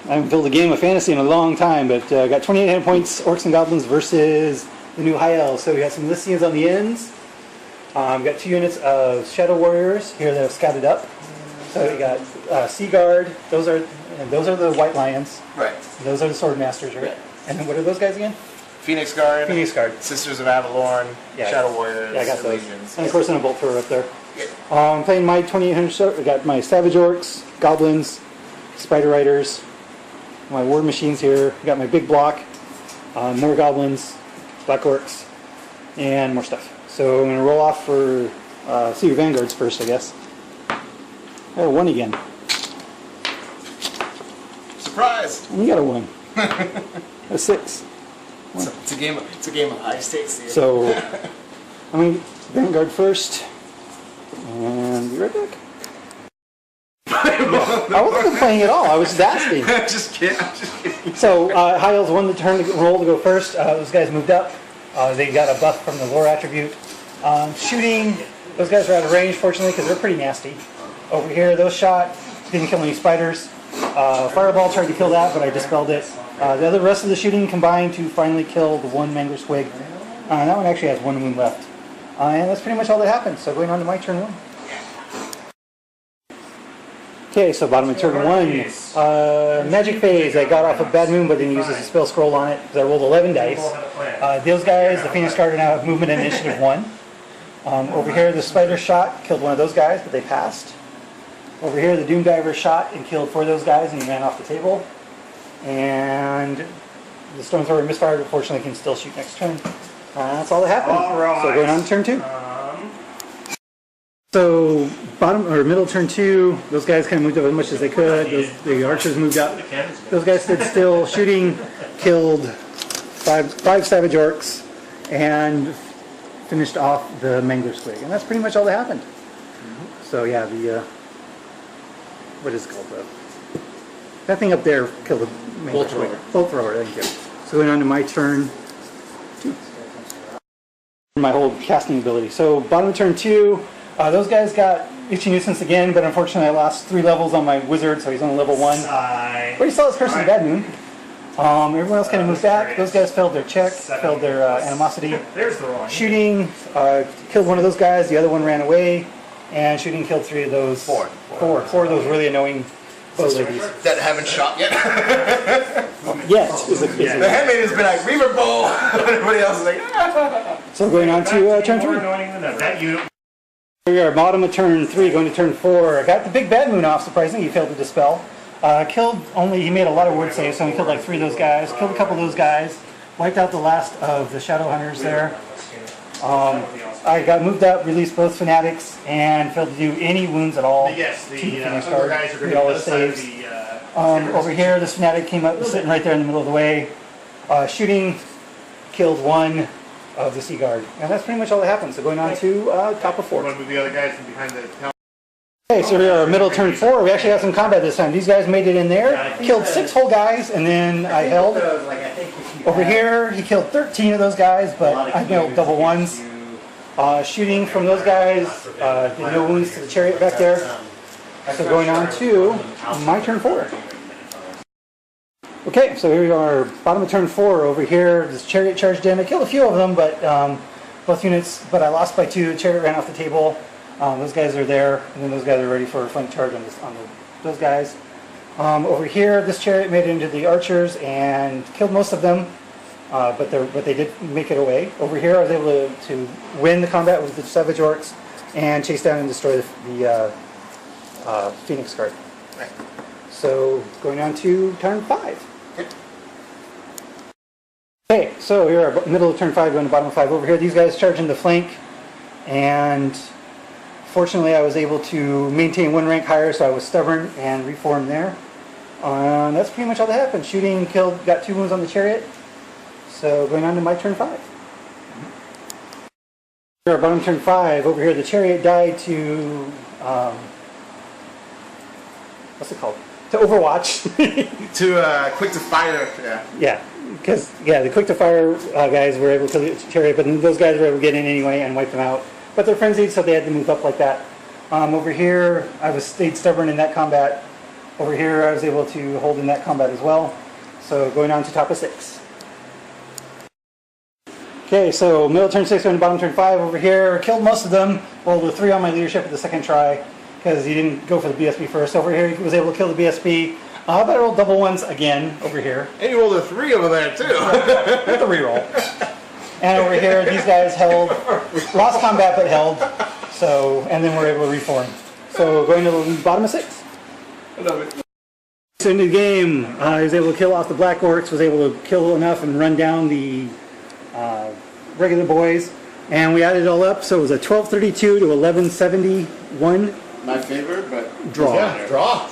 I haven't built a game of fantasy in a long time, but got 28 hit points, Orcs and Goblins versus the new High Elves. So we got some Lycians on the ends. Got 2 units of Shadow Warriors here that have scouted up. So we got Sea Guard. Those are the White Lions. Right. Those are the Sword Masters, right? And then what are those guys again? Phoenix Guard. Phoenix Guard. Sisters of Avalorn. Yeah, Shadow Warriors. Yeah, I got those. Legions. And of course, in a bolt thrower up there. Yeah. I'm playing my 2800. I got my Savage Orcs, Goblins, Spider Riders, my War Machines here. I got my big block, more Goblins, Black Orcs, and more stuff. So I'm going to roll off for see your Vanguards first, I guess. Oh, 1 again. Surprise! You got a 1. A 6. It's a game of high stakes here. So I'm going to Vanguard first, and be right back. I wasn't playing at all. I was just asking. Just kidding. So High Elves won the turn to roll to go first. Those guys moved up. They got a buff from the lore attribute. Shooting, those guys are out of range, fortunately, because they're pretty nasty. Over here, those shot, didn't kill any spiders. Fireball tried to kill that, but I dispelled it. The rest of the shooting combined to finally kill the one Mangler Squig. That one actually has 1 wound left. And that's pretty much all that happened. So going on to my turn 1. Okay, so bottom of turn 1. Magic Phase. I got off a Bad Moon, but didn't use a spell scroll on it because I rolled 11 dice. Those guys, the Phoenix Guard, now have movement and initiative 1. Over here, the Spider shot, killed one of those guys, but they passed. Over here, the Doom Diver shot and killed 4 of those guys, and he ran off the table. And the Stone Thrower misfired, but fortunately can still shoot next turn. That's all that happened. All right. So going on to turn 2. So bottom or middle turn 2, those guys kind of moved up as much as they could. The archers moved up. Those guys stood still, shooting, killed 5 Savage Orcs, and finished off the Mangler Squig. And that's pretty much all that happened. So yeah, the what is it called? That thing up there killed the Mangler Squig. Bolt thrower. Thank you. So going on to my turn 2. My whole casting ability. So bottom of turn 2. Those guys got Itchy Nuisance again, but unfortunately I lost 3 levels on my wizard, so he's on level 1. But he still has Curse of the Bad Moon. Everyone else kind of moved back. Those guys failed their check, failed their animosity. Shooting, killed 1 of those guys, the other one ran away, and shooting killed 3 of those. 4 of those really annoying bow ladies. That haven't shot yet? Yes. The handmaid has been like, Reaver Bow! Everybody else is like, ah. So going on to turn 3. We are bottom of turn 3, going to turn 4. I got the big Bad Moon off, surprisingly, he failed to dispel. He made a lot of word saves, so he killed like 3 of those guys, killed a couple of those guys, wiped out the last of the Shadow Hunters there. I got moved up, released both Fanatics, and failed to do any wounds at all. Yes, the other guys are going to all the saves. Over here, this Fanatic came up, sitting right there in the middle of the way. Shooting, killed 1 of the Sea Guard. And that's pretty much all that happened. So going on to top of 4. Want to move the other guys from behind the town? Okay, so we are middle turn 4. We actually had some combat this time. These guys made it in there, killed 6 whole guys, and then I held. Over here, he killed 13 of those guys, but I killed double 1s. Shooting from those guys, did no wounds to the chariot back there. So going on to my turn 4. Okay, so here we are, bottom of turn 4. Over here, this chariot charged in. I killed a few of them, but both units, but I lost by 2. The chariot ran off the table. Those guys are there, and then those guys are ready for a flank charge on those guys. Over here, this chariot made it into the archers and killed most of them, but they did make it away. Over here, I was able to win the combat with the Savage Orcs and chase down and destroy the Phoenix Guard. Right. So going on to turn 5. Okay, so here are middle of turn 5, going to bottom of 5. Over here, these guys charge in the flank, and fortunately I was able to maintain 1 rank higher, so I was stubborn and reformed there. That's pretty much all that happened. Shooting, killed, got 2 wounds on the chariot. So going on to my turn 5. Here, bottom turn 5. Over here, the chariot died to what's it called? To Overwatch. To quick to fire. Yeah. Yeah, because the quick to fire guys were able to kill the chariot, but those guys were able to get in anyway and wipe them out. But they're frenzied, so they had to move up like that. Over here, I stayed stubborn in that combat. Over here, I was able to hold in that combat as well. So going on to top of 6. Okay, so middle turn 6 going to bottom turn 5 over here. Killed most of them. Rolled a 3 on my leadership at the second try because he didn't go for the BSB first. Over here, he was able to kill the BSB. But I rolled double ones again over here. And you rolled a 3 over there too. With a reroll. And over here, these guys held, lost combat but held. So, and then we're able to reform. So going to the bottom of 6. I love it. So into the game, I was able to kill off the Black Orcs, was able to kill enough and run down the regular boys. And we added it all up, so it was a 1232 to 1171 My favorite, but draw. Yeah, draw.